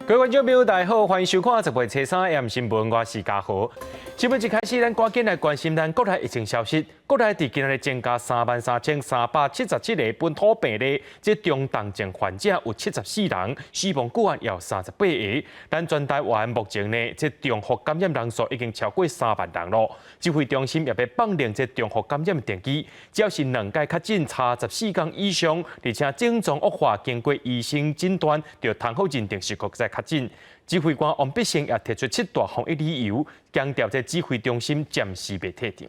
各位观众朋友，大家好，欢迎收看《10月初3 AM 新闻》，我是嘉豪。新闻一开始，咱赶紧来关心咱国内疫情消息。国内伫今日增加33377个本土病例，即中重症患者有74人，死亡个案也有38个。咱全台湾目前呢，即中复感染人数已经超过3万人咯。指挥中心也要放令即中复感染电机，只要是2届确诊差14天以上，而且症状恶化，经过医生诊断，就通好认定是国际确诊。指挥官王必胜也提出7大防疫理由，强调这指挥中心暂时未退场。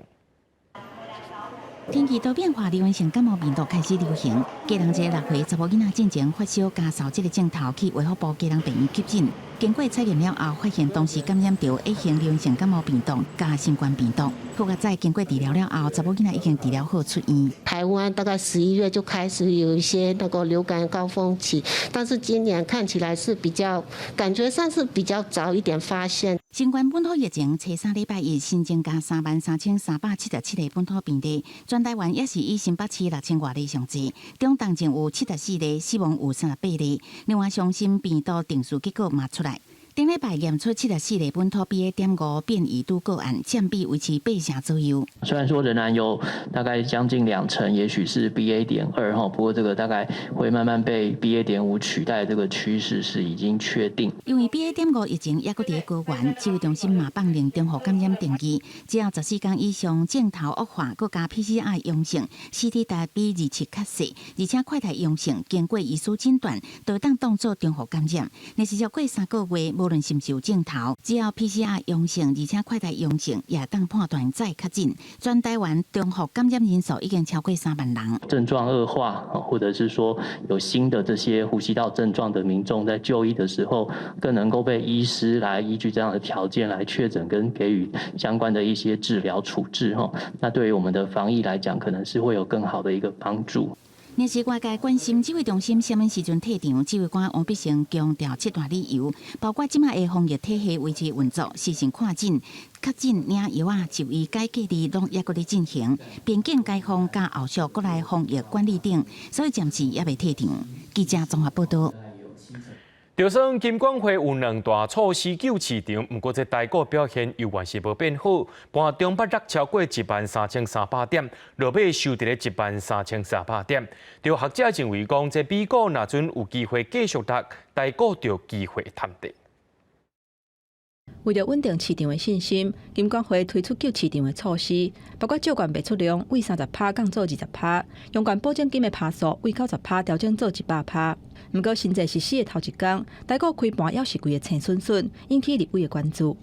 天气多变化，流行性感冒病毒开始流行。基隆一个6岁查某囡仔进前发烧加扫这个镜头去卫福部基隆病院急诊，经过采验了后，发现当时感染到 A 型流行性感冒病毒加新冠病毒。后个再经过治疗了后，查某囡仔已经治疗好出院。台湾大概11月就开始有一些那个流感高峰期，但是今年看起来是比较，感觉上是比较早一点发现。新冠本土疫情，初3礼拜一新增加33377个本土病例，全台湾也是以新北市6000外例上济，中重症有74例，死亡有38例。另外，伤心病毒定数结果嘛出来。顶礼拜验出74例本土 BA.5 变异株个案，占比维持8成左右。虽然说仍然有大概将近20%，也许是 BA.2哈，不过这个大概会慢慢被 BA.5 取代，这个趋势是已经确定。因为 BA.5 疫情也搁伫高原，指挥中心嘛放令中和感染定义，只要14天以上症头恶化，搁加 PCR 阳性 ，CT 值比27较细，而且快筛阳性，经过医师诊断，就当当做中和感染。若是超过3个月，无论是毋是有症头，只要 PCR 阳性，而且快筛阳性，也当判断再确诊。全台湾中和感染人数已经超过3万人。症状恶化，或者是说有新的这些呼吸道症状的民众，在就医的时候，更能够被医师来依据这样的条件来确诊跟给予相关的一些治疗处置哈。那对于我们的防疫来讲，可能是会有更好的一个帮助。若是外界关心指挥中心什么时阵退场，指挥官王必胜强调7大理由，包括即马的防疫体系维持运作，时程看紧，确诊领药啊、就医改隔离拢也搁伫进行，边境开放加后续国内防疫管理等，所以暂时也未退场。记者综合报道。就算金管会有2大措施救市场，不过这台股表现犹原是无变好，盘中北落超过13300点，落尾收伫咧13300点。有学者认为讲，这美股若准有机会继续落，台股就有机会探底。为了稳定市场的信心，金管会推出救市场的措施，包括借款卖出量为30%降做20%，用管保证金的趴数为90%调整做100%。不过，新制实施的头一天，台股开盘要是规个青顺顺，引起立委的关注。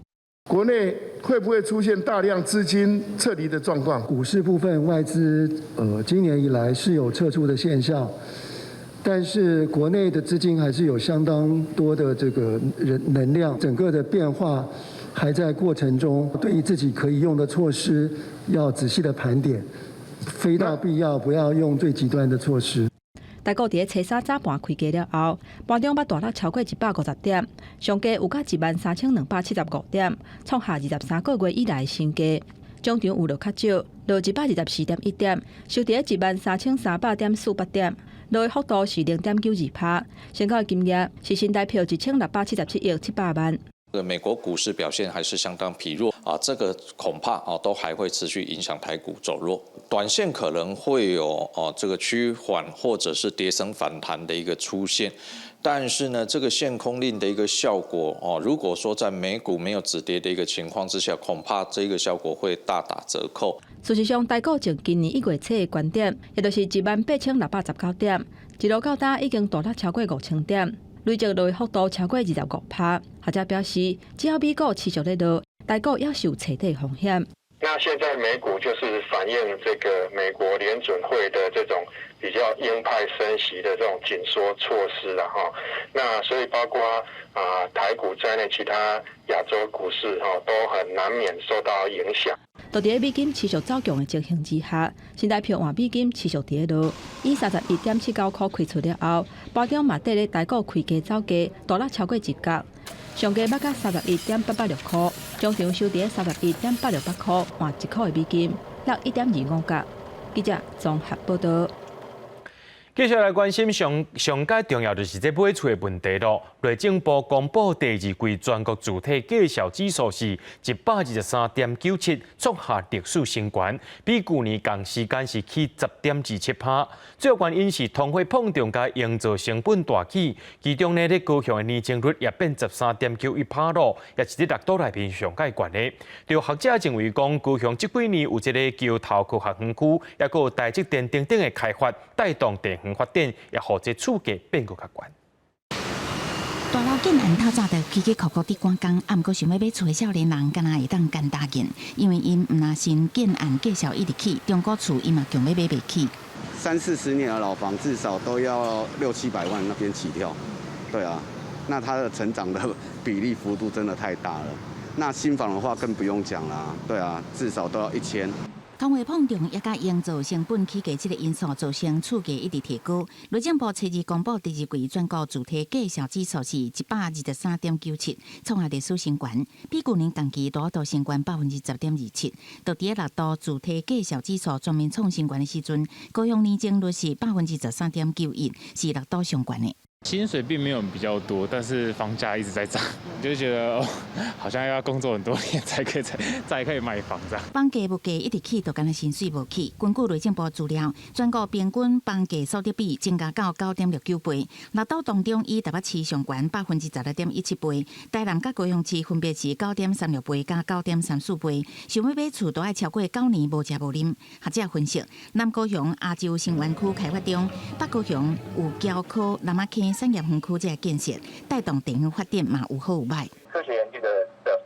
国内会不会出现大量资金撤离的状况？股市部分外资今年以来是有撤出的现象，但是国内的资金还是有相当多的这个能量，整个的变化还在过程中。对于自己可以用的措施，要仔细的盘点，非到必要不要用最极端的措施。台股伫初3早盘开价了后，盘中捌大落超过150点，上价有到13275点，创下23个月以来的新低。中场有落较少，落124.1点，收伫13300.48点，落的幅度是0.92%。成交金额是新台票1677亿700万。美国股市表现还是相当疲弱啊，这个恐怕都还会持续影响台股走弱。短线可能会有这个趋缓或者是跌升反弹的一个出现，但是呢，这个限空令的一个效果如果说在美股没有止跌的一个情况之下，恐怕这个效果会大打折扣。事实上，台股从今年1月初的高点，也就是18619点，一路到今已经大落超过5000点。累积落的幅度超过25%。学者表示，只要美股持续在落，台股也是有彻底风险。那现在美股就是反映这个美国联准会的这种比较鹰派升息的这种紧缩措施了哈。那所以包括台股在内，其他亚洲股市都很难免受到影响。就伫美金持续走强的情形之下，新台票换美金持续跌落，以31.79块开出了后，盘中嘛缀咧台股开价走价，大落超过1角，上价捌到31.886块，中场收伫31.868块，换1块的美金，落1.25角。记者综合报道。继续来关心上界重要就是这买厝的问题咯。内政部公布第二季全国主体介绍指数是123.97，创下历史新高，比去年同时间是起10.27%。主要原因是通货膨胀加营造成本大起，其中呢，咧高雄的年增率也变13.91%咯，也是伫6都内面上界悬的。有学者认为讲，高雄这几年有一个桥头区学园区，也有台积电等等的开发，带动地方发展，也让这厝价变更较悬。大楼建案透早就起起伏伏伫赶工，啊，毋过想要买厝的少年人，敢若会当干大件，因为因毋若新建案介绍一直起，中古厝伊嘛强要买袂起。30-40年的老房至少都要600-700万那边起跳，对啊，那它的成长的比例幅度真的太大了。那新房的话更不用讲啦，对啊，至少都要1000。通货膨胀也甲营造成本起价这个因素造成厝价一直提高。内政部初二公布第二季全国主体介绍指数是123.97，创下历史新高，比去年同期大幅升高10.27%。到伫6都主体介绍指数全面创新高的时阵，高雄年增率是13.91%，是6都上高的。薪水并没有比较多，但是房价一直在涨，就觉得好像要工作很多年才可以买房子。房价物价一直起，就敢若薪水无起。根据内政部资料，全国平均房价所得比增加到9.69倍，6都当中以台北市上悬16.17倍，台南甲高雄市分别是9.36倍加9.34倍。想要买厝都爱超过9年无食无啉。学者分析，南高雄亚洲新园区开发中，北高雄有桥科、南仔坑产业园区这个建设，带动地方发展嘛有好有歹。科学园区的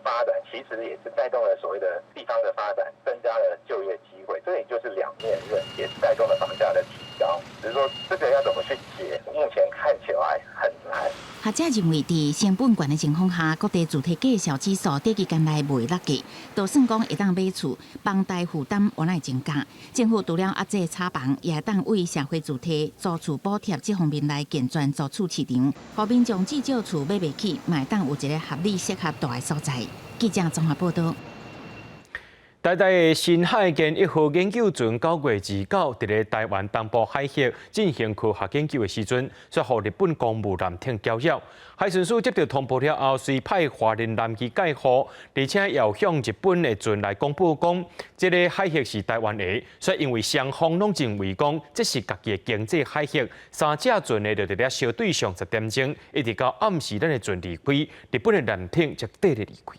发展，其实也是带动了所谓的地方的发展，增加了就业机会，这也就是两面刃，也是带动了房价的提高。只是说这个要怎么去解，目前看起来很难。学者认为，在成本悬的情况下，各地主体介绍指数短期间内未落价，就算讲会当买厝，房贷负担原来增加。政府除了压制炒房，也会当为社会主体租厝补贴这方面来健全租厝市场，互民众至少厝买袂起，嘛会当有一个合理适合住的所在。记者综合报道。台大的新海建1号研究船9月29日咧台湾东部海峡进行科学研究的时阵，却互日本公务舰艇搅扰。海巡署接到通报了后，随派华人舰机介护，而且要向日本的船来公布讲，这个海峡是台湾的。所以因为双方拢认为讲，这是家己的经济海峡，3只船呢就伫咧小队上10点钟，一直到暗时咱的船离开，日本的舰艇才得咧离开。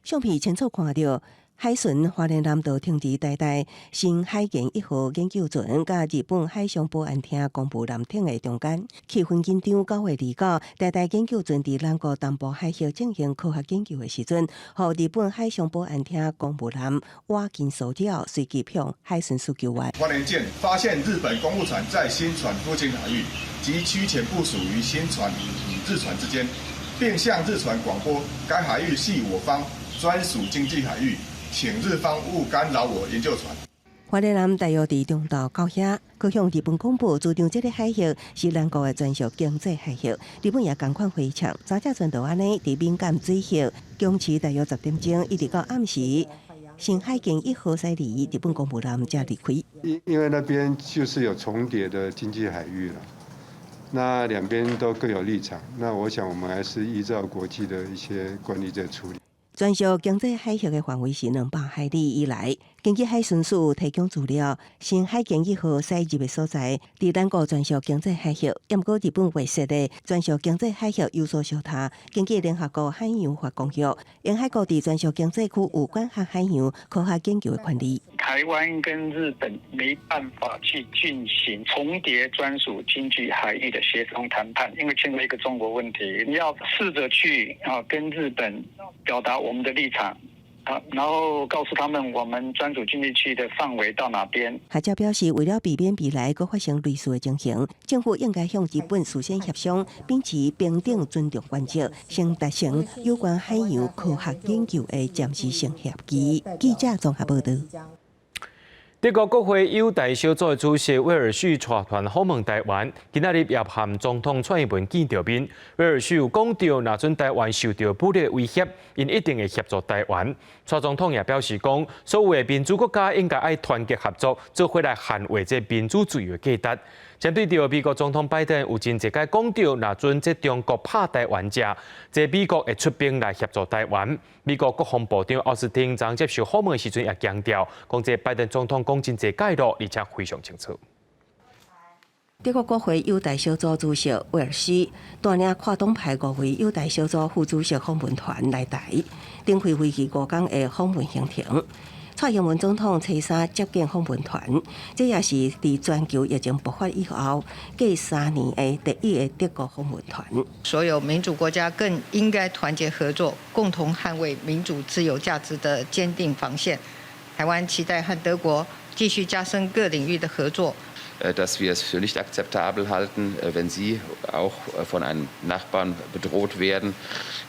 相片清楚看到，海巡华联南道停伫台大新海建1号研究船，甲日本海上保安厅公布舰艇的中间，气氛紧张。9月29，台大研究船伫南国东部海峡进行科学研究的时阵，互日本海上保安厅公务舰挖金收掉，随即向海巡署求援。花莲舰发现日本公务船在新船附近海域及区前部署于新船与日船之间，并向日船广播该海域系我方专属经济海域，请日方勿干扰我研究船。花莲南大约伫中岛到遐，佮向日本公布主张这个海峡是咱国的专属经济海峡。日本也同款回呛，3只船就安尼伫敏感水域僵持大约10点钟，一直到暗时。新海建1号驶离，日本公务舰才离开。因为那边就是有重叠的经济海域了，那两边都各有立场。那我想我们还是依照国际的一些惯例在处理。专属经济海峡的范围是200海里以内。根据海巡署提供资料，新海建1号驶入的所在，伫咱国专属经济海峡，也毋过日本划设的专属经济海峡有所小他。根据联合国海洋法公约，沿海各地专属经济区有管辖海洋科学研究的权利。台湾跟日本没办法去进行重叠专属经济海域的协商谈判，因为牵涉一个中国问题，你要试着去跟日本表达我们的立场。然后告诉他们我们专属经济区的范围到哪边。学者表示，为了避免未来再发生类似的情形，政府应该向日本事先协商，秉持平等尊重原则，先达成有关海洋科学研究的暂时性协议。记者综合报道。德国国会友台小组主席威尔逊带团访问台湾，今仔日也含总统蔡英文见着面。威尔逊有讲到，若准台湾受到武力威胁，因一定会协助台湾。蔡总统也表示讲，所有的民主国家应该爱团结合作，做伙来捍卫这民主自由的价值。针对到美国总统拜登有真侪个讲到，若准这中国拍台湾者，这美国会出兵来协助台湾。美国国防部长奥斯汀昨接受访问的时阵也强调，讲这拜登总统讲真侪介入，而且非常清楚。德国国会友台小组主席威尔逊带领跨党派5位友台小组副主席访问团来台，展开为期5天的访问行程。蔡英文总统初三接见访问团，这也是自全球疫情爆发以后，继3年的第一个德国访问团。所有民主国家更应该团结合作，共同捍卫民主自由价值的坚定防线。台湾期待和德国继续加深各领域的合作。Dass wir es für nicht akzeptabel halten, wenn Sie auch von einem Nachbarn bedroht werden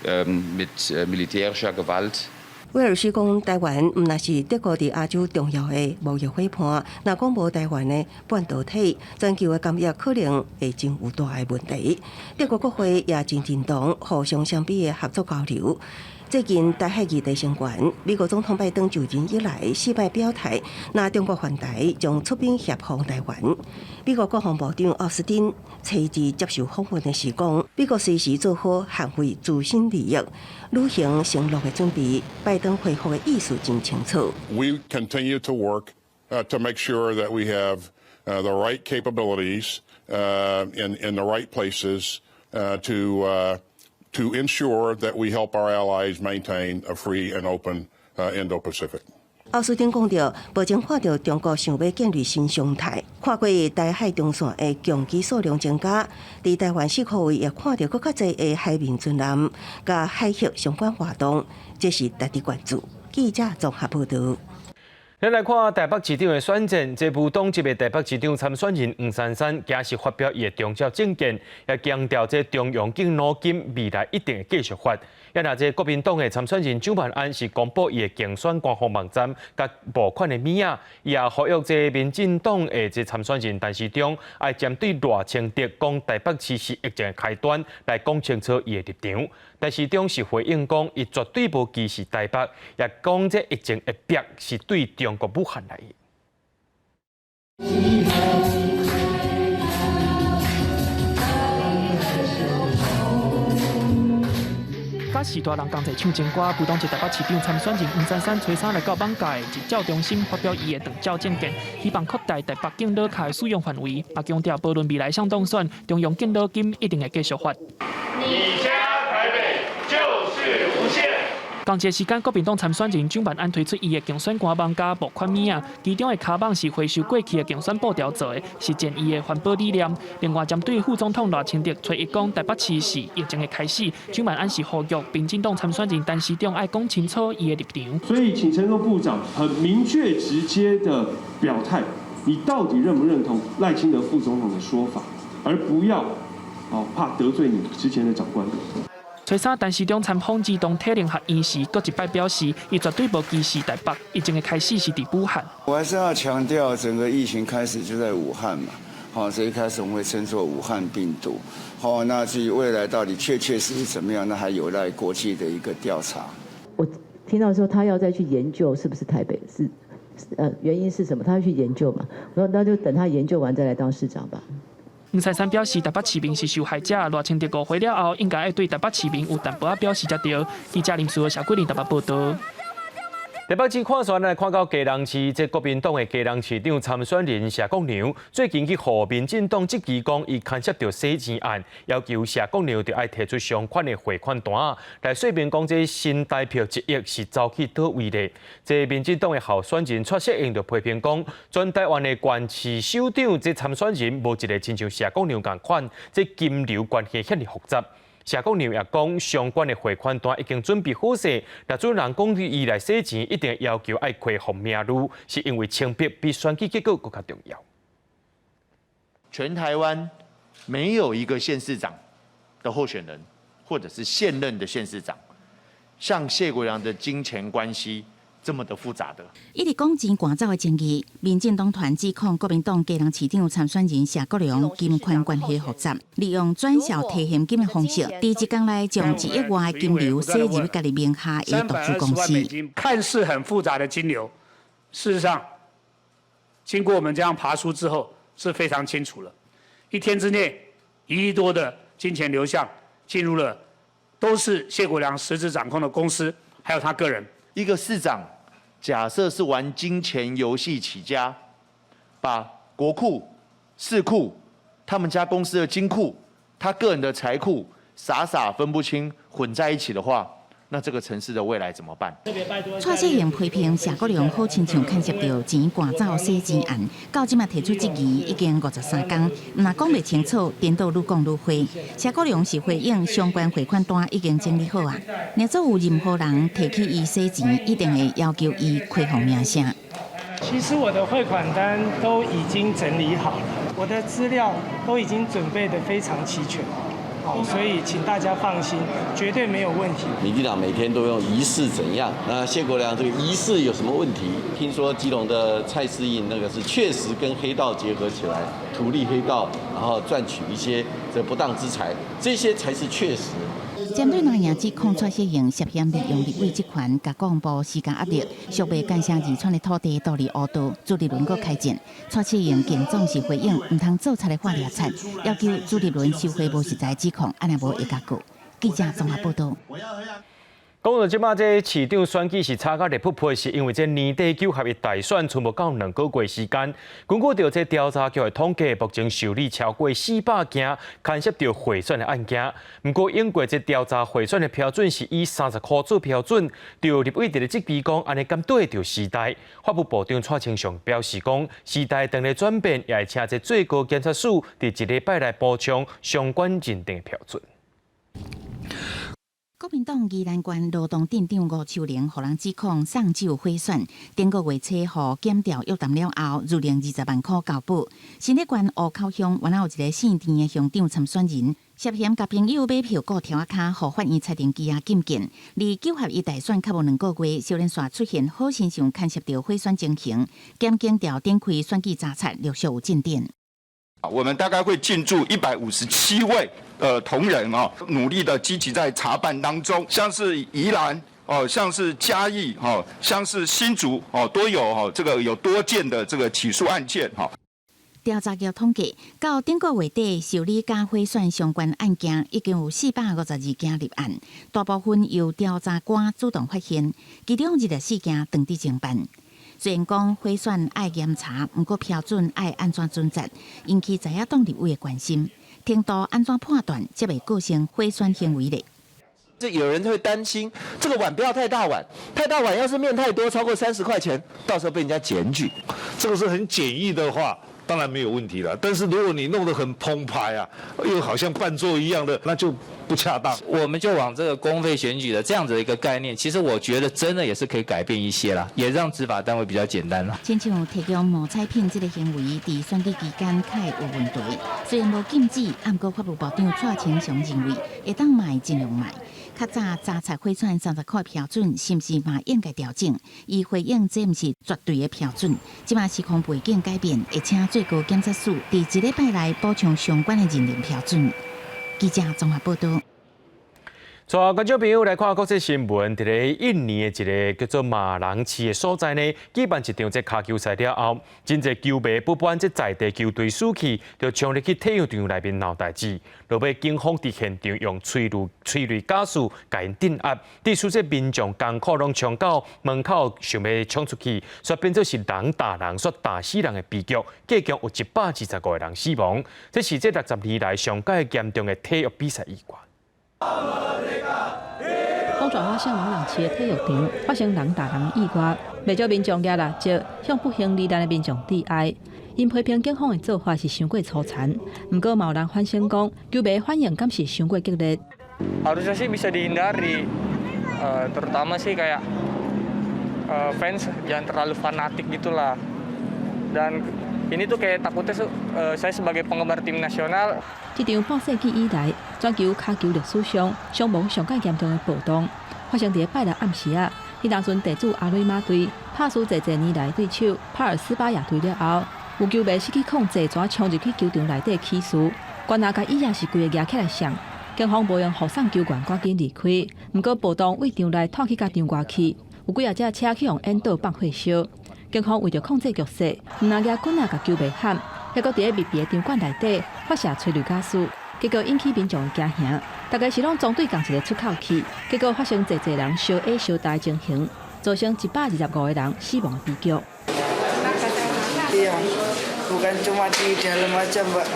mit militärischer Gewalt. 威尔逊讲，台湾毋那是德国伫亚洲重要的贸易伙伴，若讲无台湾的半导体，全球的工业可能会真有大的问题。德国国会也真认同互相相比的合作交流。最近台海议题升悬，美国总统拜登就任以来4摆表态，若中国犯台将出兵协防台湾。美国国防部长奥斯汀初二接受访问的时讲，美国随时做好捍卫自身利益、履行承诺的准备。拜登回复的意思真清楚。We continue to work to make sure that we have the right capabilities in the right places to ensure that we help our allies maintain a free and open Indo-Pacific. 奥斯汀讲到，目前看到中国想要建立新常态，跨过台海中线的强机数量增加，伫台湾4khu位也看到更较侪的海面军舰、甲海峡相关活动，这是值得关注。记者综合报道。咱来看台北市长的选战，这部党籍的台北市长参选人黄珊珊，今日发表伊的重要政见，也强调这中央经努金未来一定会继续发。也那这国民党的参选人蒋万安是公布伊的竞选官方网站甲募款的物仔，伊也呼吁这民进党的这参选人陈时中，爱针对赖清德讲台北市是疫情的开端来讲清楚伊的立场。陈时中是回应讲，伊绝对无歧视台北，也讲这疫情的壁是对中国武汉来的。甲时代人同齐唱情歌，不当一台北市长参选人黄珊珊初三来到网界，一照中心发表伊的长照政见，希望扩大台北敬老卡的使用范围，也强调无论未来上当选，中央敬老金一定会继续发。你家台北就是无限。同一时间，国民党参选人蒋万安推出伊的竞选官网加募款物仔，其中的卡网是回收过去的竞选布条做的，实践伊的环保理念。另外，针对副总统赖清德初一讲台北市是疫情的开始，蒋万安是呼吁民进党参选人陈时中爱讲清楚伊的立场。所以，请陈若部长很明确、直接的表态，你到底认不认同赖清德副总统的说法，而不要怕得罪你之前的长官。初三，陈时中参访儿童体能学院时，搁一摆表示，伊绝对无歧视台北，疫情的开始是伫武汉。我还是要强调，整个疫情开始就在武汉嘛，所以一开始我们会称作武汉病毒，那至于未来到底确实怎么样，那还有待国际的一个调查。我听到说他要再去研究是不是台北是，原因是什么？他要去研究嘛，我说那就等他研究完再来当市长吧。黄珊珊表示，台北市民是受害者，赖清德误会了后，应该要对台北市民有淡薄仔表示才对。记者林书豪、小桂林台北报道。台北市看选来看到基隆市，这国民党的基隆市长参选人谢国良，最近去和民进党质疑讲，伊牵涉到洗钱案，要求谢国良就要提出相关的汇款单来说明讲，这新台票1亿是走去倒位的。这民进党的候选人蔡适应就批评讲，全台湾的县市首长这参选人无一个亲像谢国良共款，这金流关系遐尼复杂。谢国良也讲，相关的汇款单已经准备好势，若准人讲伊来洗钱，一定要求爱开放名录，是因为清白比选举结果更加重要。全台湾没有一个县市长的候选人，或者是现任的县市长，像谢国良的金钱关系这么的复杂的。一直讲钱赶走的争议，民进党团指控国民党基隆市长参选人谢国良金权关系复杂，利用转销提现金的方式，在1天内将1亿外的金流洗入家己名下的独资公司。看似很复杂的金流，事实上，经过我们这样爬梳之后，是非常清楚了。1天之内，1亿多的金钱流向进入了，都是谢国良实质掌控的公司，还有他个人。一个市长，假设是玩金钱游戏起家，把国库、市库、他们家公司的金库、他个人的财库傻分不清，混在一起的话，那这个城市的未来怎么办？蔡世英批评谢国良好亲像牵涉到钱赶走洗钱案，到今嘛提出质疑已经53天，若讲袂清楚，颠倒愈讲愈花。谢国良是回应相关汇款单已经整理好啊，若做有任何人提起伊洗钱，一定会要求伊开放名声。其实我的汇款单都已经整理好了，我的资料都已经准备得非常齐全。所以请大家放心，绝对没有问题。民进党每天都用疑似怎样？那谢国良这个疑似有什么问题？听说基隆的蔡世英那个是确实跟黑道结合起来，图利黑道，然后赚取一些这不当之财，这些才是确实。针对南洋指控蔡世英涉嫌利用立委职权，甲公部施加压力，想要干涉二村的土地独立乌道，朱立伦阁开战。蔡世英竟总是回应唔通做贼的话掠贼，要求朱立伦收回无实在指控，安尼无会加固。记者综合报道。讲到即马，这市长选举是差到离谱批，是因为这年底9合1大选剩无到2个月时间。根据着这调查局的统计，目前受理超过400件牵涉到贿选的案件。不过，因过这调查贿选的标准是以30块做标准，就立委伫咧质疑讲，安尼敢对得着时代？法务部长蔡清祥表示讲，时代当咧转变，也会请这最高检察署伫1礼拜内补充相关认定的标准。国民党宜兰县劳动镇长吴秋玲，互人指控送酒贿选，顶个月初互检调约谈了后，入令20万块交保。新北县湖口乡原来有一个姓田的乡长参选人，涉嫌甲朋友买票购条卡，互法院裁定羁押禁见。离9合1大选较无2个月，少年线出现好现象，牵涉到贿选情形，检警调展开选举查察，陆续有进展。我们大概会进驻157位同仁努力的积极在查办当中，像是宜兰像是嘉义像是新竹都有这个有多件的这个起诉案件调查局统计，到顶个月底受理甲贿选相关案件，已经有452件立案，大部分由调查官主动发现，其中24件当地侦办。虽然讲贿选爱严查，不过标准爱安怎准则，引起在野党立委的关心。程度安怎判断，才袂构成贿选行为呢？这有人会担心，这个碗不要太大碗，太大碗要是面太多，超过30块钱，到时候被人家检举。这个是很简易的话，当然没有问题了。但是如果你弄得很澎湃啊，又好像伴奏一样的，那就不恰当。我们就往这个公费选举的这样子的一个概念，其实我觉得真的也是可以改变一些啦，也让执法单位比较简单啦。亲像提供冒彩品这个行为，伫选举期间较会有问题。虽然无禁止，不过法务部长蔡清祥认为，会当卖尽量卖。较早查察贿选30块标准，是不是嘛应该调整？伊回应这不是绝对的标准，即马时空背景改变，会请最高检察署伫1礼拜内补充相关的认定标准。记者综合报道。带观众朋友来看国际新闻，伫咧印尼的一个叫做马郎市的所在呢，举办一场这卡球赛了后，真侪球迷不满这在地球队输去，就冲入去体育场内面闹代志。落尾警方伫现场用催泪加速甲因镇压，致使这民众艰苦拢冲到门口想要冲出去，煞变做是人打人，煞打死人的悲剧，计共有125个人死亡。这是这60年来上届严重的体育比赛意外。广州花乡马郎市的体育场发生人打人的意外，不少民众举蜡烛向不幸罹难的民众致哀。因批评警方的做法是伤过粗残，不过有人反省讲，球迷反应敢是伤过激烈。Harusnya sih bisa dihindari, terutama sih kayak fans jangan terlalu fanatik gitulah. Dan ini tuh kayak takutnya saya sebagai penggemar tim nasional。这场半世纪以来，全球卡球历史上伤亡上届严重的暴动，发生在拜六暗时啊，迄当阵地主阿瑞马队拍输济年来对手帕尔斯巴亚队了后，有球迷失去控制，转冲入去球场内底起诉，官阿甲伊也是规个举起来上。警方无用护送球员赶紧离开，不过暴动为场内拖去甲场外去，有几啊只车去用烟斗放火烧。警方为着控制局势，唔拿举棍仔甲球迷喊，还阁伫咧密闭的场馆内底发射催泪ga斯，结果引起民众的惊吓。大概是拢总队共一个出口去，结果发生济人相殴相打的情形，造成125个人死亡的悲剧。Iya, bukan cuma di dalam aja Mbak,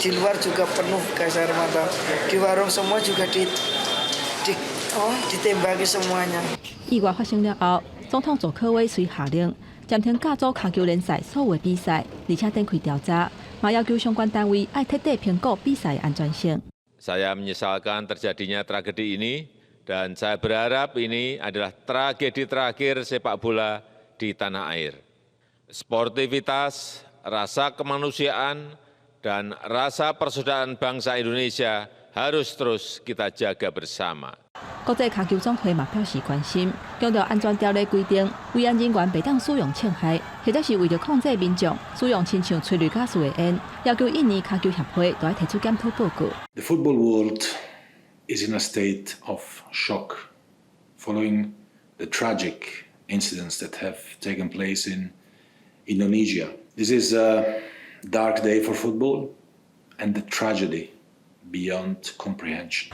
di luar juga penuh gas air mata. Di warung semua juga ditembaki semuanya. 意外发生了后，总统佐科威遂下令暂停甲组骹球联赛所有的比赛，而且展开调查，嘛要求相关单位要彻底评估比赛的安全性。Saya menyesalkan terjadinya tragedi ini dan saya berharap ini adalah tragedi terakhir sepak bola di tanah air. Sportivitas, rasa kemanusiaan, dan rasa persaudaraan bangsa Indonesia harus terus kita jaga bersama. 国际骹球总会嘛表示关心，强调安全条例规定，维安人员袂当使用枪械，或者是为着控制民众使用亲像催泪ga斯的烟，要求印尼骹球协会都要提出检讨报告。The football world is in a state of shock following the tragic incidents that have taken place in Indonesia. This is a dark day for football and the tragedy beyond comprehension.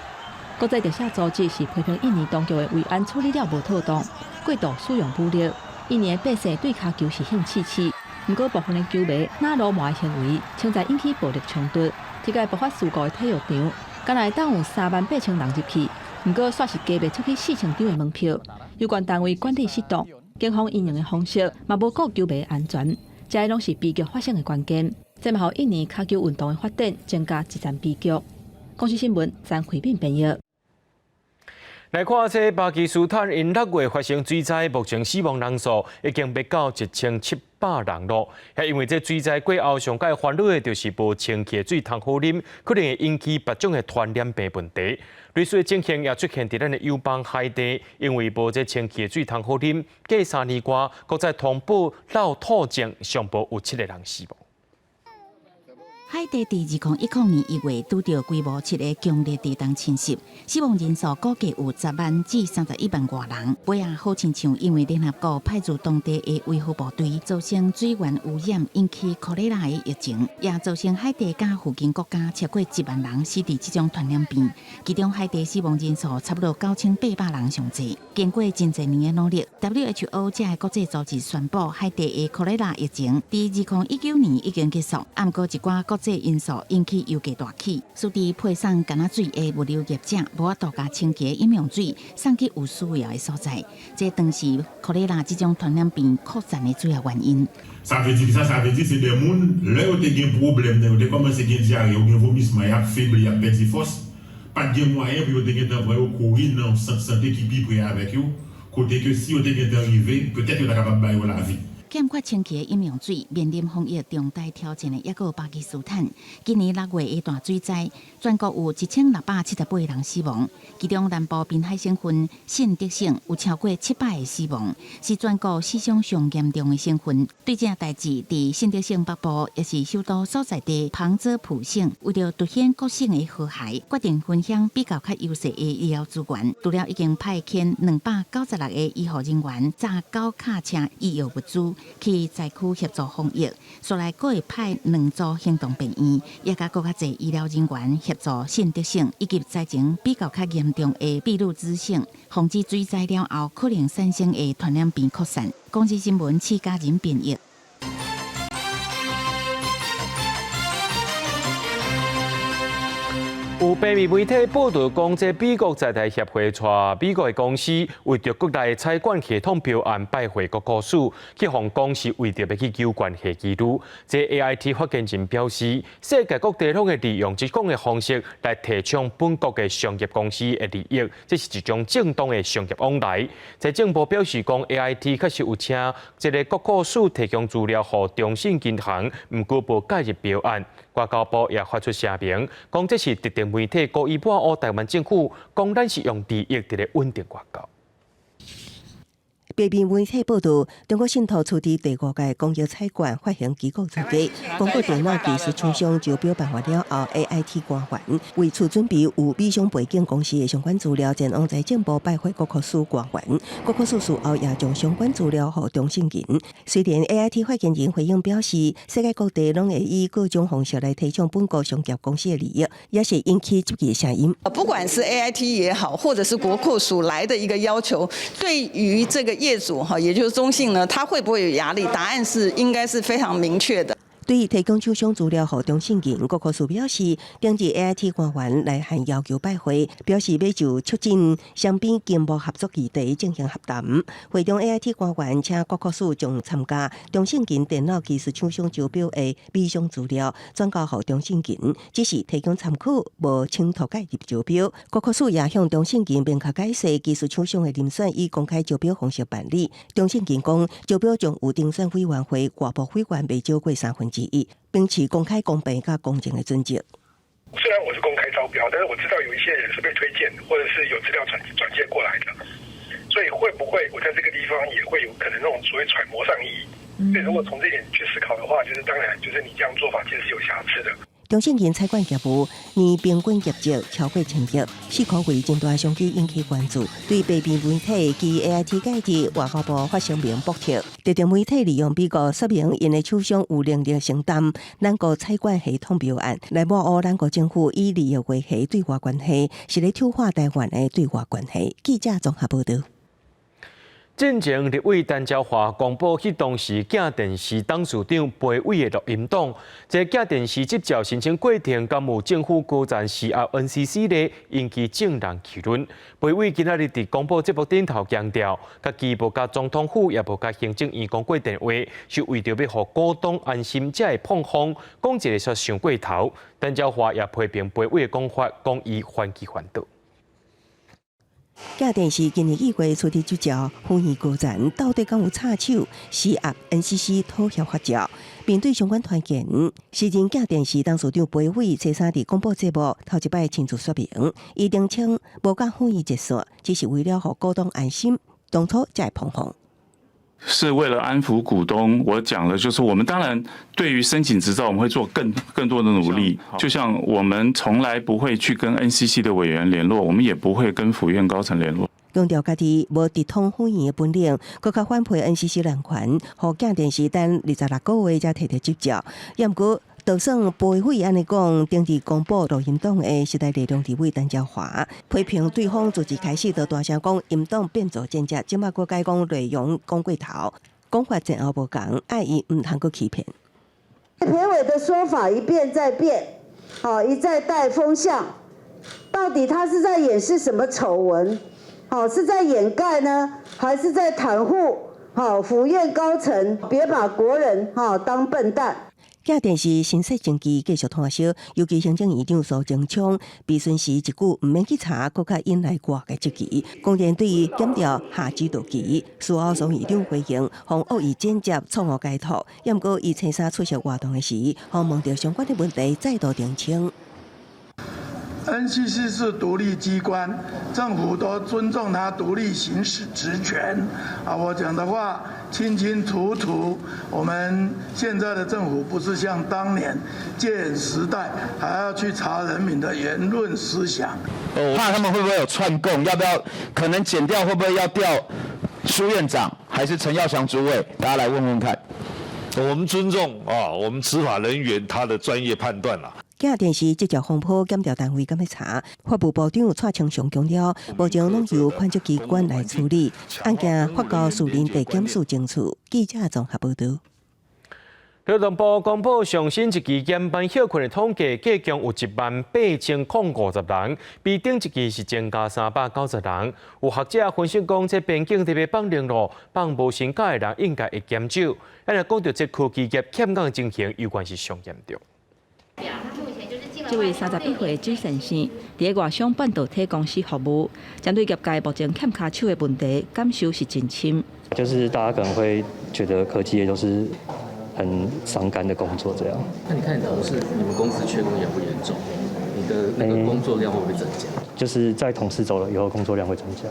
国际特赦组织是批评印尼当局的维安处理了无妥当，过度使用武力。印尼的百姓对骹球是兴趣起，不过部分的球迷拿罗马的行为，称在引起暴力冲突。这个爆发事故的体育场，刚来当有38000人入去，不过煞是加卖出去4000张的门票。有关单位管理失当，警方运用的方式嘛无顾球迷安全，这拢是悲剧发生的关键。这嘛，予印尼骹球运动的发展增加一站悲剧。公司新闻张慧敏编译。来看这巴基斯坦因6月发生水灾，目前死亡人数已经达到1700人咯。也因为这水灾过后，上界烦恼的就是无清气的水通好啉，可能会引起别种的传染病问题。类似的情形也出现伫咱的友邦海地，因为无这清气的水通好啉，过3年外，国在通报脑土症，上报有7个人死亡。海地伫2010年1月拄到规模7个强烈地震侵袭，死亡人数估计有10万至31万外人。尾啊，好亲像因为联合国派驻当地的维护部队造成水源污染，引起科雷拉的疫情，也造成海地甲附近国家超过1万人死伫这种传染病。其中海地死亡人数差不多9800人上济。经过真侪年的努力 ，WHO 这个国际组织宣布海地的科雷拉疫情伫2019年已经结束，不过一寡国际因素引起油价大起，使得配送干仔水的物流业者无法度将清洁饮用水送去有需要的所在，这当是科雷拉这种传染病扩散的主要原因。Ça veut dire c'est des gens, là où tu as un problème, où tu commences à avoir diarrhée, ou un vomissement, il y a faible, il y a perte de force, pas de moyen pour tu as courir dans une santé qui est près avec eux, côté que si tu es arrivé, peut-être que tu es capable de la vie. 欠缺清气的饮用水，面临防疫重大挑战的，还有巴基斯坦。今年6月的大水灾，全国有1678人死亡，其中南部滨海省份信德省有超过700个死亡，是全国史上上严重的省份。对这代志，伫信德省北部也是首都所在地旁遮普省，为了凸显各省的和谐，决定分享比较优势的医疗资源。除了已经派遣296个医护人员揸9卡车医药物资去灾区协助防疫，所来阁会派2组行动病院，也甲更加侪医疗人员协助信德省以及灾情比较严重的秘鲁兹省，防止水灾了后可能产生的传染病扩散。公司新闻4家人编译。有北美媒体报道讲，这美国在台协会带美国的公司为着国内采管系统标案拜会各国属，去向公司为着要去求关系记录。这 AIT 发言人表示，世界各地拢会利用这种的方式来提倡本国的商业公司的利益，这是一种正当的商业往来。财政部表示讲 ，AIT 确实有请这个各国属提供资料予中信银行，不过无介入标案。外交部也发出声明，讲这是特定媒体故意抹黑台湾政府，讲咱是用利益伫咧稳定外交。北边媒体报道，中国信托处理第5届工业采管发行机构资格，公布电脑技术厂商招标办法了后 ，AIT 官员为此准备有美商背景公司的相关资料，前往财政部拜会国科署官员。国科署事后也将相关资料予中信银。虽然 AIT 发言人回应表示，世界各地拢会以各种方式来提倡本国商业公司的利益，也是引起积极声音。不管是 AIT 也好，或者是国库署来的一个要求，对于这个业主哈，也就是中信呢，他会不会有压力？答案是应该是非常明确的。对于提供厂商资料予中信银，国科署表示，定制 AIT 官员来函要求拜会，表示要就促进双边经贸合作议题进行洽谈。会中 AIT 官员请国科署将参加中信银电脑技术厂商招标的美商资料转交予中信银，只是提供参考，无请图介入招标。国科署也向中信银明确解释，技术厂商的遴选以公开招标方式办理。中信银讲，招标将有遴选委员会外部委员未少过1/3。秉持公开、公平、加公正的准则。虽然我是公开招标，但是我知道有一些人是被推荐，或者是有资料转介过来的，所以会不会我在这个地方也会有可能那种所谓揣摩上意？所以如果从这点去思考的话，就是当然就是你这样做法其实是有瑕疵的。中信银采管业务年平均业绩超过1000亿，4个月真大商机引起关注。对北边媒体基 AIT 解释，外交部发声明驳斥，特定媒体利用美国说明因的厂商有能力承担咱国采管系统标案，来抹黑咱国政府以利益维系对外关系，是咧挑化台湾的对外关系。记者综合报道。进前立委陈椒华公布去当时镜电视董事长培伟的录音档，这镜电视执照申请过程敢有政府高层施压 NCC 咧，引起众人议论。培伟今仔日伫公布节目顶头强调，家己无甲总统府也无甲行政院讲过电话，是为着要互股东安心才会碰风，讲一个说上过头。陈椒华也批评培伟的讲法，讲伊反其反倒。镜电视今年议会出题执照，呼吁高层到底敢有插手施压 NCC 妥协发照。面对相关团件，时任镜电视董事长培伟初三伫广播节目头一摆亲自说明，伊澄清无甲欢喜结束，只是为了互股东安心，当初才会碰风。是为了安抚股东，我讲了，就是我们当然对于申请执照，我们会做更多的努力。就像我们从来不会去跟 NCC 的委员联络，我们也不会跟府院高层联络。强调家己无直通欢迎的本领，更加反配 NCC 人权，互镜电视等26个月才摕到执照。也毋过，就算培伟安尼讲，定伫公布录音档的时代力量地位陈椒华批评对方自一开始就大声讲音档变作真假，即摆佫改讲内容讲过头，讲法前后无共，爱伊毋通佫欺骗。培伟的说法一变再变，一再带风向，到底他是在掩饰什么丑闻？是在掩盖呢，还是在袒护？府院高层别把国人当笨蛋。镜电视新设政绩继续摊烧，尤其行政院长苏贞昌备询时一句毋免去查，更加引来外界质疑。公然对于检调下指导棋，事后苏院长回应，防恶意间接错误解读。也毋过伊初三出席活动的时，方问到相关的问题，再度澄清。NCC 是独立机关，政府都尊重他独立行使职权。我讲的话清清楚楚。我们现在的政府不是像当年戒严时代，还要去查人民的言论思想。怕他们会不会有串供？要不要可能检调？会不会要调苏院长还是陈耀祥主委？大家来问问看。我们尊重我们执法人员他的专业判断啦。镜电视执照风波检调单位敢要查，法务部长蔡清祥强调，目前拢由关注机关来处理案件，发到士林地检署侦处。记者综合报道。劳动部公布上新一期减班休困的统计，计共有18050人，比顶一期是增加390人。有学者分析讲，这边境特别放零落、放无薪假的人应该会减少。咱来讲到这科技业欠工情形，有关是上严重。这位31岁朱先生伫外商半导体公司服务，针对业界目前欠卡手的问题，感受是真深。就是大家可能会觉得科技业都是很伤肝的工作，这样。那你看你同事，你们公司缺工严不严重？你的那个工作量会不会增加？就是在同时走了以后，工作量会增加。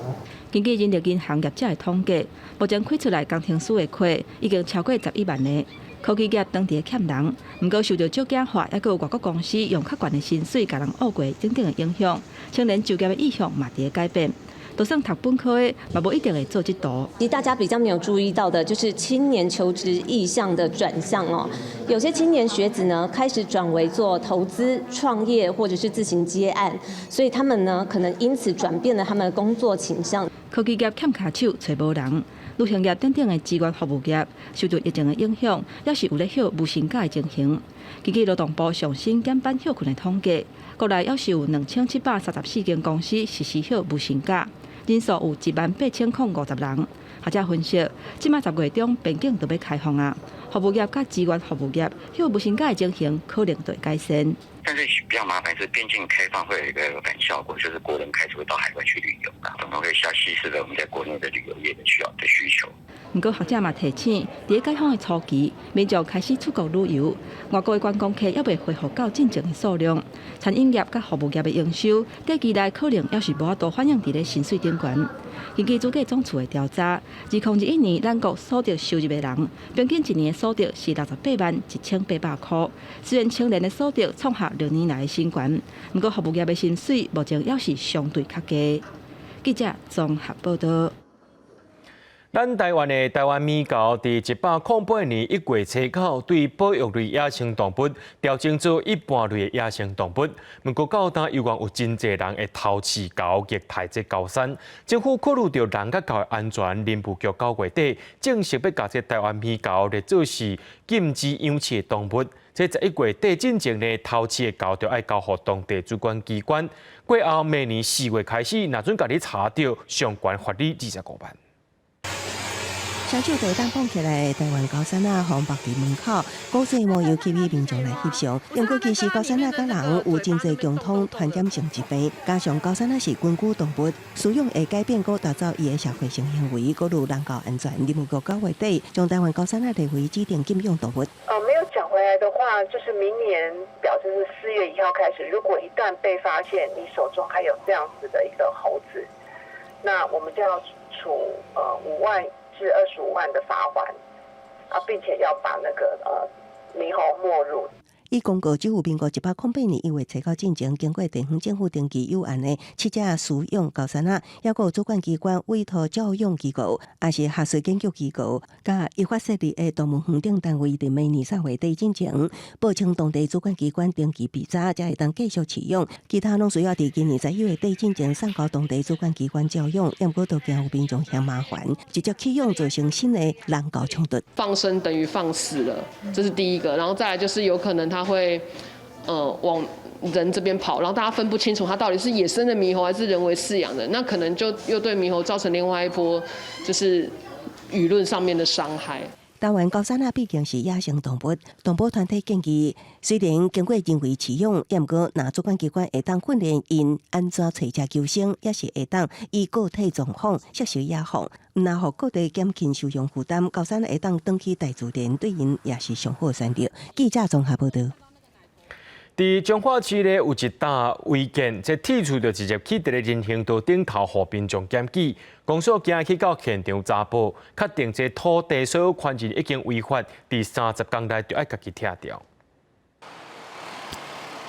根据人力银行业者的统计，目前开出来工程师的缺已经超过11万个。科技业当地欠人，不过受到少子化，也有外国公司用较悬的薪水，甲人挖过等等的影响，青年就业的意向嘛在改变。就算读本科的，嘛无一定会做这道。其实大家比较没有注意到的，就是青年求职意向的转向哦。有些青年学子呢，开始转为做投资、创业或者是自行接案，所以他们呢，可能因此转变了他们的工作倾向。科技业欠卡手，找无人。旅行业等等的资源服务业受到疫情的影响，也是有咧歇无薪假的情形。根据劳动部上新减班休困的统计，国内也是有2734间公司实施歇无薪假，人数有18050人。学者分析，即马10月中边境就要开放啊，服务业甲资源服务业歇无薪假的情形可能就会改善。但是比较麻烦是边境开放会有一个反效果，就是国人开始会到海外去旅游啊，可能会稀释了我们在国内的旅游业的需求。不过学者嘛提醒，在解放的初期，民众开始出国旅游，外国的观光客也未恢复到正常的数量，餐饮业甲服务业的营收，短期内可能也是无法度反映伫咧薪水顶悬。根据主计总处的调查，2021年咱国所得收入的人，平均一年的所得是681800块。虽然青年的所得创下6年来的新高，不过服务业的薪水目前也是相对较低。记者综合报道。咱台湾的台湾米狗，伫108年1月初9对保育类野生动物调整做一般类的野生动物。不过到当有关有真侪人会偷饲狗虐待这高山，政府考虑到人甲狗的安全，林务局9月底正式要甲这台湾米狗列做是禁止养饲的动物。这11月底进前呢，偷饲的狗就要交予当地主管机关。过后明年4月开始，若准甲你查到相关法律25万。小酒地当放起来，台湾高山啊，红白地门口，高势模样吸引民众来翕相。因过其实高山啊，甲人有真侪共通传染性疾病，加上高山啊是群居动物，使用会改变或打造伊的社会性行为，各如人狗安全。林务局9月底将台湾高山啊列为指定禁用动物。没有讲回来的话，就是明年表示是4月1号开始，如果一旦被发现你手中还有这样子的一个猴子，那我们就要处5万至25万的罚款啊，并且要把那个猕猴没入。以公告只有民国108年1月初9进前，经过地方政府登记有案的7只饲养高山啊，也有主管机关委托教养机构，也是学术研究机构，甲依法设立的动物园等单位，伫明年3月底进前，报请当地主管机关登记备查，才会当继续饲养。其他拢需要伫今年11月底进前送交当地主管机关教养，也过都惊有民众嫌麻烦，直接弃养造成新的人狗冲突。放生等于放肆了，这是第一个，然后再来就是有可能它会往人这边跑，然后大家分不清楚它到底是野生的猕猴还是人为饲养的，那可能就又对猕猴造成另外一波就是舆论上面的伤害。台湾高山啊，毕竟是野生动物，动保团体建议，虽然经过人为饲养，也毋过，若主管机关会当训练因安怎找食救生，也是会当以个体状况接受野放，若互各地减轻收容负担，高山会当登去大自然，对因也是上好选择。记者综合报道。伫彰化市咧有一大违建，这铁柱就直接去伫咧人行道顶头，互民众检举。公所今日去到现场查报，确定这土地所有权人已经违法，伫30天内就要家己拆掉。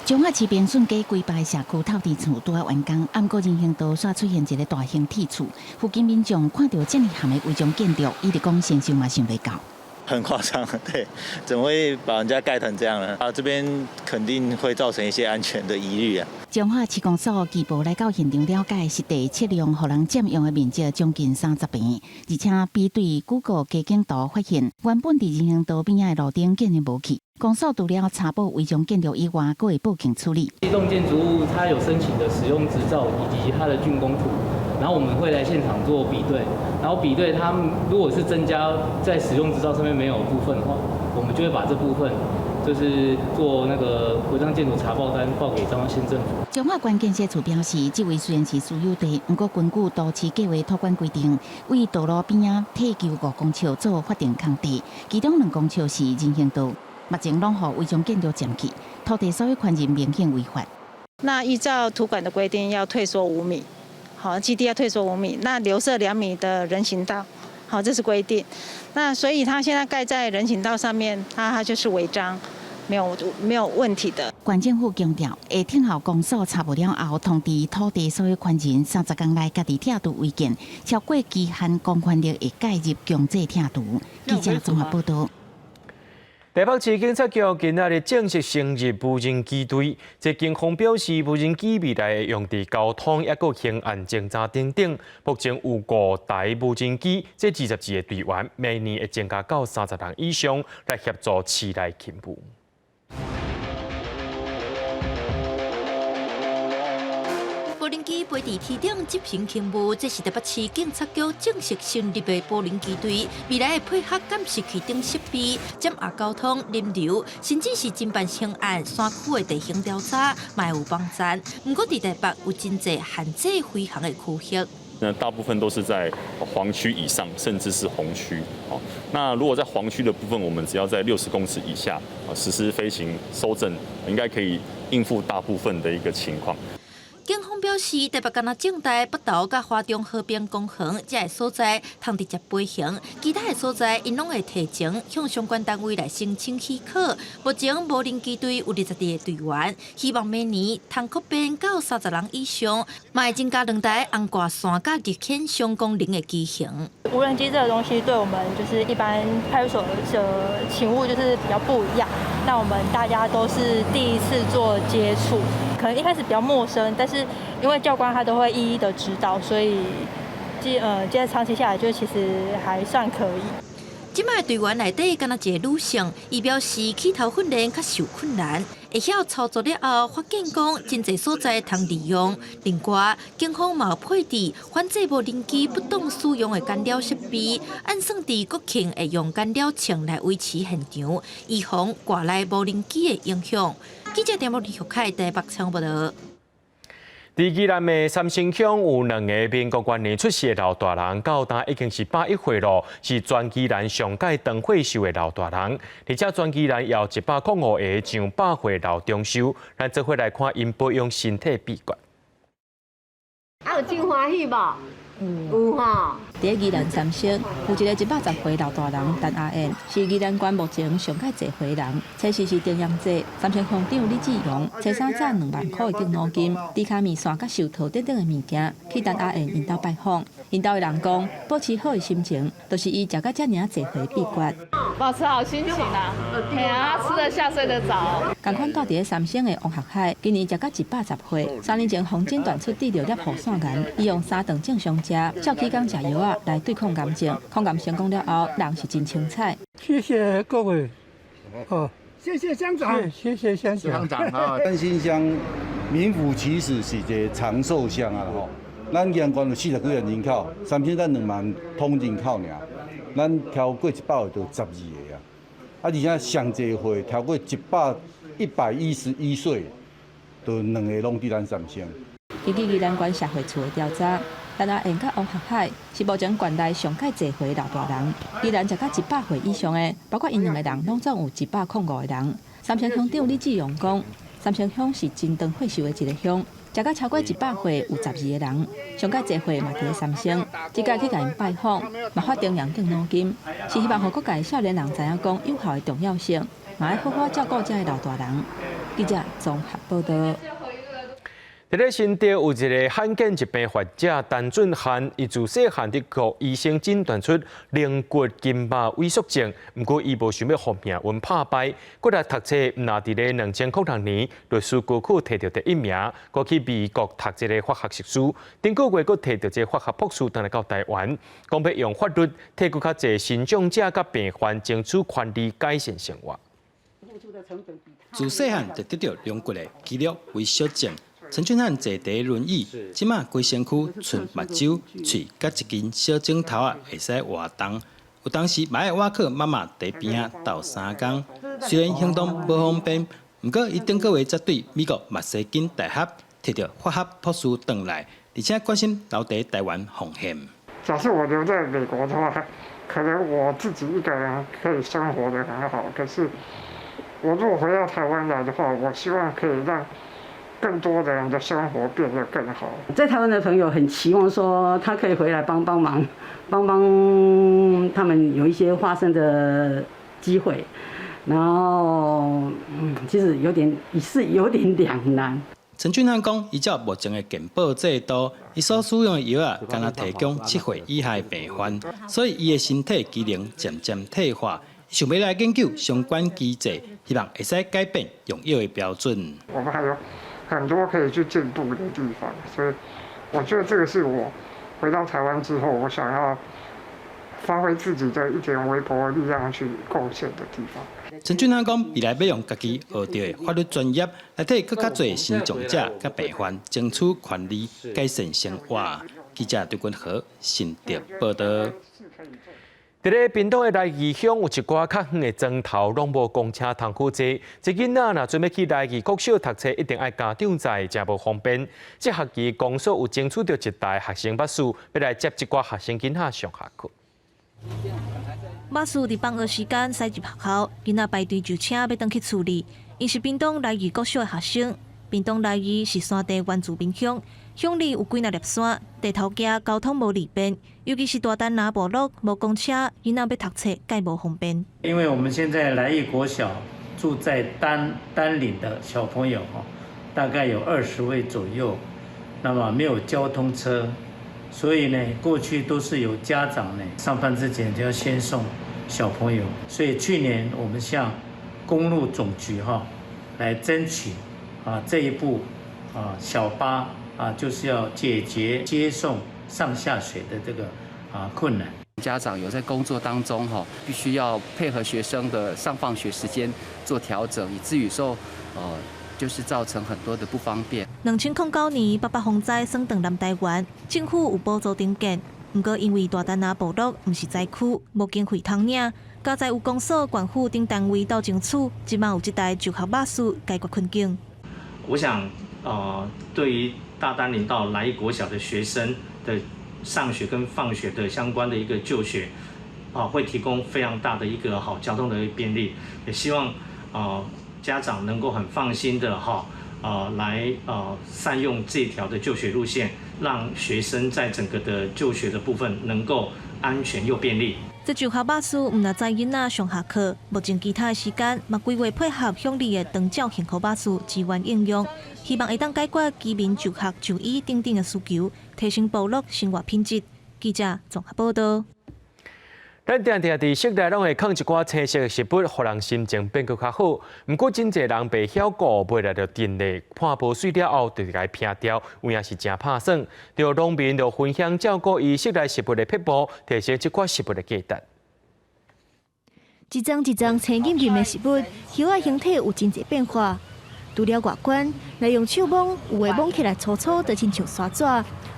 彰化市边顺街规排社区透地厝拄啊完工，暗过人行道煞出现一个大型铁柱，附近民众看到这么咸的违章建筑，伊直讲先收嘛想袂到。很夸张，对，怎么会把人家盖成这样呢？啊，这边肯定会造成一些安全的疑虑啊。彰化市公所据报来到现场了解，实地测量互人占用的面积将近30平，而且比对Google街景图发现，原本伫人行道边仔的路顶竟然无去。公所除了查报违章建筑以外，还会报警处理。这栋建筑物它有申请的使用执照以及它的竣工图。然后我们会来现场做比对，然后比对他们如果是增加在使用执照上面没有部分的话，我们就会把这部分就是做那个违章建筑查报单报给彰化县政府。彰化县建设处表示，这位虽然是私有地，不过根据都市计划托管规定，为道路边仔退求5公尺做法定空地，其中2公尺是人行道，目前拢予违章建筑占去，土地所有权人明显违法。那依照土管的规定，要退缩5米，好，基地要退缩5米，那留设2米的人行道，好，这是规定。那所以它现在盖在人行道上面，它就是违章。没有问题的。县政府强调，下听候公所查不了后，通知土地所有权人30天内家己拆除违建，超过期限公权力会介入强制拆除。记者综合报道。台北市警察局今仔日正式成立无人机队，这警方表示，无人机未来会用伫交通、抑个刑案侦查等等。目前有5台无人机，这22个队员，明年会增加到30人以上，来协助市内勤务。无人机飞伫天顶执行勤务，这是台北市警察局正式成立的无人机队，未来会配合监视器等设备，掌握交通、人流，甚至是侦办刑案、山区的地形调查，嘛有帮助。不过，伫台北有真侪限制飞行的区域。那大部分都是在黄区以上，甚至是红区。哦，那如果在黄区的部分，我们只要在60公尺以下实施飞行搜证，应该可以应付大部分的一个情况。警方表示，台北敢若正大、北投、甲华中河边公园这个所在，通直接飞行；其他的所在，因拢会提前向相关单位来申请许可。目前无人机队有22个队员，希望明年通扩编到30人以上，嘛会增加2台红挂线甲日天相功能的机型。无人机这个东西对我们就是一般派出所的勤务就是比较不一样。那我们大家都是第一次做接触，可能一开始比较陌生，但是因为教官他都会一一的指导，所以接着长期下来就其实还算可以。即摆队员内底敢若一个女性，伊表示起头训练较受困难，会晓操作了后，发现讲真侪所在通利用。另外，警方嘛有配置反制无人机不当使用的干扰设备，按算伫国庆会用干扰枪来维持现场，以防挂来无人机的影响。记者电报李玉凯台北采访报道。伫宜兰的三星乡有2个民国元年出世的老大人，到今已经是81岁了，是全宜兰上届长退休的老大人。而且全宜兰也有105个上100岁老中寿，咱做伙来看因保养身体秘诀。有真欢喜无？有吼。伫宜兰三星有一个110岁老大人陈阿燕，是宜兰县目前上届济岁人。初时是重阳节，三星乡长李志荣初三赚2万块的敬老金，低卡面线甲寿桃等等的物件，去陈阿燕因兜拜访。因兜的人讲，保持好的心情，就是伊食到遮尔济岁秘诀。保持好心情啦，嘿啊，吃得下睡得着。同款到伫三星的王学海，今年食到110岁，3年前风疹断出滴着粒雨伞癌，伊用3顿正常食，照起工食药啊来对抗癌症，抗癌成功了后，人是真清彩。谢谢各位，哦，谢谢乡长，谢谢乡长啊。三星乡名副其实是一个长寿乡啊吼。咱阳关有40几万人口，三星咱2万通人口尔，咱超过100岁就12个啊，而且上济岁超过111岁，就2个拢伫咱三星。根据宜兰县社会处的调查，陈阿燕甲王学海是目前县内上届济岁老大人。宜兰食到100岁以上的，包括因2个人，拢总有105个人。三星乡长李志荣讲，三星乡是真长退休的一个乡。食到超过100岁有12个人，上届济岁嘛伫咧三星，即届去甲因拜访，嘛发中央敬老金，是希望互各界少年人知影讲有效的重要性，嘛要好好照顾遮个老大人。记者综合报道。伫咧新竹有一个罕见疾病患者陈俊涵，伊自细汉伫国医生诊断出菱骨筋膜萎缩症，不过伊无想要互命运拍败，过来读册，那伫咧2006年律师高考摕到第1名，过去美国读一个法学硕士，顶个月佫摕到一个法学博士，回来到台湾，讲要用法律替佫较侪身障者甲病患争取权利，改善生活。自细汉就得到菱骨的肌肉萎缩症。陈俊汉坐伫轮椅，即马规身躯剩目睭、喙甲一根小指头啊，会使活动。有当时嘛爱挖靠妈妈伫边仔斗3工。虽然行动无方便，不过伊顶个月则对美国密西根大学摕到法学博士回来，而且决心留伫台湾奉献。假设我留在美国的话，可能我自己一个人可以生活得很好。可是我如果回到台湾来的话，我希望可以让更多的人的生活变得更好。在台湾的朋友很期望说，他可以回来帮忙他们有一些发声的机会，然后其实有点两难。陈俊汉讲，依照目前的健保制度，伊所使用的药啊，敢若提供7岁以下的病患，所以伊的身体机能渐渐退化。想要来研究相关机制，希望会使改变用药的标准。我们还有很多可以去进步的地方，所以我觉得这个是我回到台湾之后，我想要发挥自己的一点微薄的力量去贡献的地方。陈俊汉讲，未来要用家己学到的法律专业，来替更较侪新障者甲病患争取权利，改善生活。记者刘君和新竹报道。伫咧屏东的来义乡有一寡较远的庄头，拢无公车通去坐。一囡仔若准备去来义国小读册，一定爱家长载，真无方便。这学期公所有争取到一台学生巴士，要来接一寡学生囡仔上下课。巴士伫放学时间驶入学校，囡仔排队就车要登去处理。因是屏东来义国小的学生。屏东来义是山地原住民乡，乡里有几若粒山，地头行交通无利便，尤其是大丹拿部落无公车，囡仔要读册更无方便。因为我们现在来义国小住在单岭的小朋友大概有20位左右，那么没有交通车，所以呢，过去都是有家长呢上班之前就要先送小朋友，所以去年我们向公路总局来争取这一步小巴就是要解决接送上下学的这个困难。家长有在工作当中必须要配合学生的上放学时间做调整，以至于说就是造成很多的不方便。2009年800风灾送回南台湾，政府有补助丁建，不过因为大丹拿部落不是灾区，无经费通领，加在有公所、县府等单位斗争取，即马有一台就学巴士解决困境。我想，对于大丹岭到来义国小的学生的上学跟放学的相关的一个就学，会提供非常大的一个好交通的便利。也希望家长能够很放心的来善用这条的就学路线，让学生在整个的就学的部分能够安全又便利。这就学巴士唔若载囡仔上下课，目前其他的时间嘛规划配合乡里的长照幸福巴士资源应用，希望会当解决居民就学、就医等等的需求，提升部落生活品质。记者综合报道。咱常常伫室内拢会放一寡青色的食物，互人心情变搁较好。毋过真侪人袂晓顾，买来着电力，看无水了后就该撇掉，有影是真拍算。着农民就分享照顾伊室内食物的撇步，提升即寡食物的价值。一张一张青润润的食物，叶仔形体有真侪变化。除了外观，来用手摸，有的摸起来粗粗，就亲像沙纸；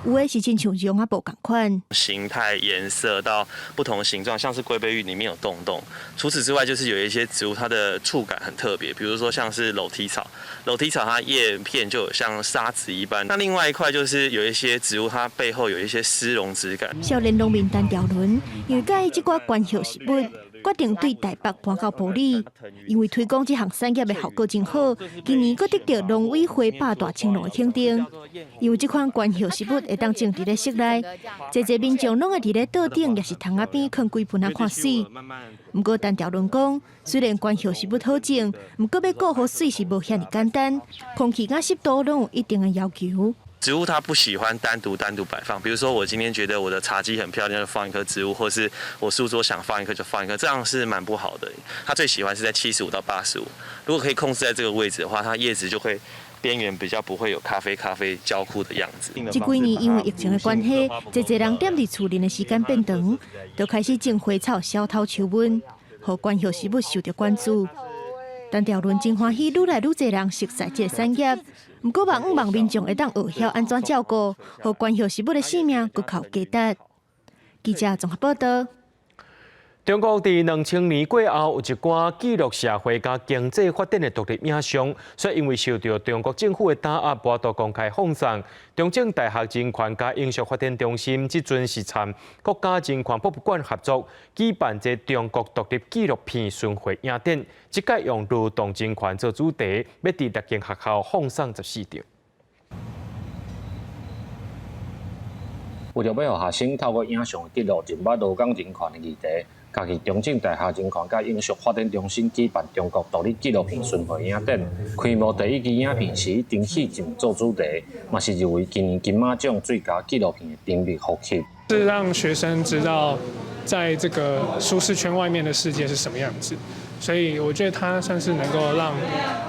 有的是亲像绒啊布同款。形态、颜色到不同形状，像是龟背芋里面有洞洞。除此之外，就是有一些植物它的触感很特别，比如说像是耧蹄草，耧蹄草它叶片就有像沙子一般。那另外一块就是有一些植物，它背后有一些丝绒质感。少年农民单条轮，因为介意这寡观叶食物。决定对台北搬到埔里，因为推广这项产业的效果真好，今年阁得到农委会8大青龙的肯定。因为这款观叶食物会当种伫咧室内，侪民众拢会伫咧桌顶，也是窗仔边放几盆啊看水。不过单条论讲，虽然观叶食物好种，不过要顾好水是无遐尼简单，空气甲湿度拢有一定的要求。植物它不喜欢单独摆放，比如说我今天觉得我的茶几很漂亮，就放一棵植物，或是我书桌想放一棵就放一棵，这样是蛮不好的。它最喜欢是在75到85，如果可以控制在这个位置的话，它叶子就会边缘比较不会有咖啡焦枯的样子。这几年因为疫情的关系，侪人踮伫厝里的时间变长，就开始种花草、小头秋蚊，互观叶食物受到关注。单条轮真欢喜，愈来愈侪人熟悉这个产业。不过，望民众会当学晓安怎照顾，互观叶食物的性命更靠价值。记者综合报道。中国伫2000年过后，有一寡记录社会甲经济发展的独立影像，却因为受到中国政府的打压，无度公开放送。中正大学人权甲影像发展中心即阵是参国家人权博物馆合作，举办这中国独立纪录片巡回影展，即届用劳动人权做主题，要伫6间学校放送14场。为着要让学生透过影像的记录认捌劳工人权的议题，家己中正大学人权甲影像发展中心举办中国独立纪录片巡回影展，开幕第一期影片是丁喜静做主题，嘛是入围今年金马奖最佳纪录片的丁力呼吸。是让学生知道，在这个舒适圈外面的世界是什么样子。所以我觉得它算是能够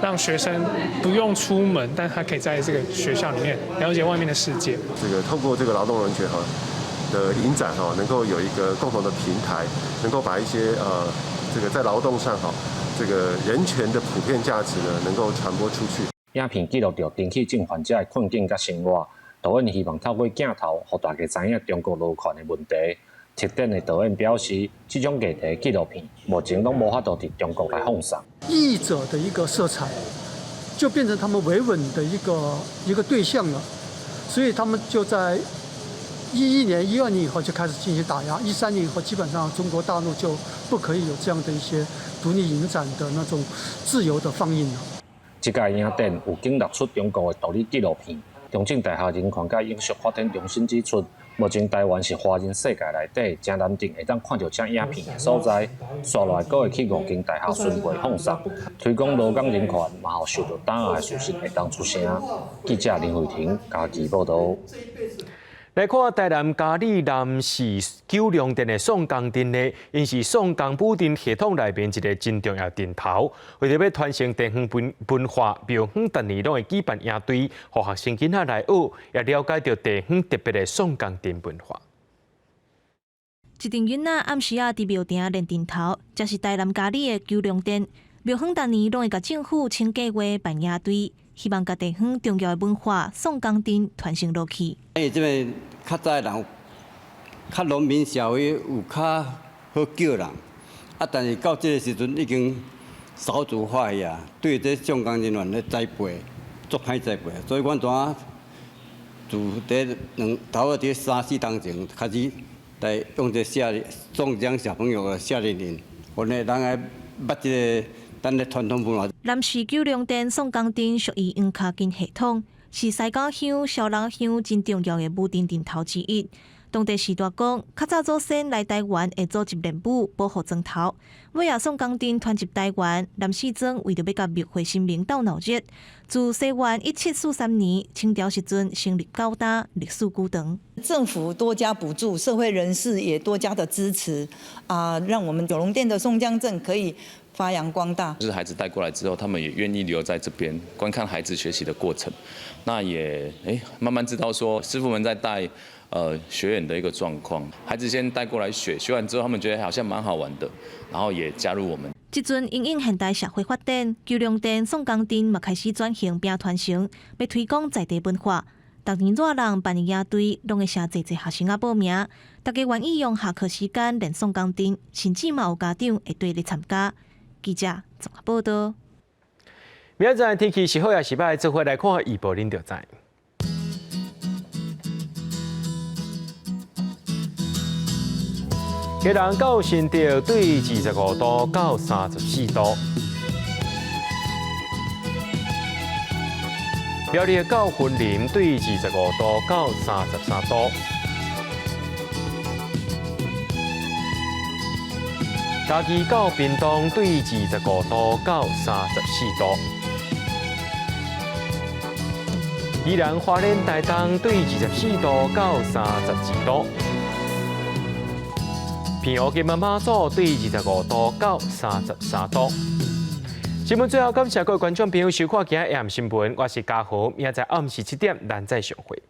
让学生不用出门，但他可以在这个学校里面了解外面的世界。这个透过这个劳动人权的影展能够有一个共同的平台，能够把一些这个在劳动上这个人权的普遍价值呢，能够传播出去。影片记录到丁喜静患者的困境甲生活，导演希望透过镜头，让大家知影中国劳权的问题。特点的导演表示，这种议题纪录片目前拢无法度伫中国来放送。译者的一个色彩，就变成他们维稳的一个对象了，所以他们就在11年、12年以后就开始进行打压，13年以后基本上中国大陆就不可以有这样的一些独立影展的那种自由的放映了。这届影展有经录出中国的独立纪录片，中正大学人权甲影像发展中心指出。目前台湾是华人世界内底正难定会当看到这影片的所在，接下来阁会去5间大学巡回放送，推广劳工人权，嘛互受到打压的事实会当出声。记者林慧婷家己报道。来看台南嘉义南市九龙镇的宋江镇呢，因是宋江补电系统内面一个真重要镇头。为着要传承地方文化，庙方逐年拢会举办营队，让学生囡仔来学，也了解到地方特别的宋江镇文化。一群囡仔暗时伫庙埕练阵头，这是台南嘉义的九龙镇。庙方逐年拢会甲政府请计划办营队。希望甲地方重要的文化宋江镇传承落去。这边较早人，较农民社会有较好叫人，但是到这个时阵已经少子化呀，对这宋江人员咧栽培，足歹栽培，所以阮怎自伫头个伫3、4当前开始来用这宋江小朋友的夏令营，我呢人来捌这个。南市九龙镇宋江镇属于黄卡金系统，是西港乡、小人乡真重要的武镇镇头之一。当地时代讲，较早祖先来台湾会组织练武保护庄头。尾啊，宋江镇团结台湾，南市庄为着要甲庙会神明斗闹热，自西元1743年清朝时阵成立9大，历史久长。政府多加补助，社会人士也多加的支持，让我们九龙镇的宋江镇可以发扬光大。就是孩子带过来之后，他们也愿意留在这边观看孩子学习的过程。那也慢慢知道说师傅们在带学员的一个状况。孩子先带过来学完之后，他们觉得好像蛮好玩的，然后也加入我们。即阵因应现代社会发展，九龙镇宋江镇嘛开始转型并传承，要推广在地文化。逐年热人办营营队，拢会写侪学生报名，大家愿意用下课时间练宋江镇，甚至嘛有家长会对咧参加。记者综合报道。明仔载天气是好也是歹，做伙来看预报，恁就知。基隆到新竹对25度到34度，苗栗到云林对25度到33度，嘉义到屏东对25度到34度，宜兰花莲台东对24度到32度。平湖金马祖对25度到33度。新闻最后感谢各位观众朋友收看今日AM新闻，我是嘉豪，明仔载暗时7点咱再相会。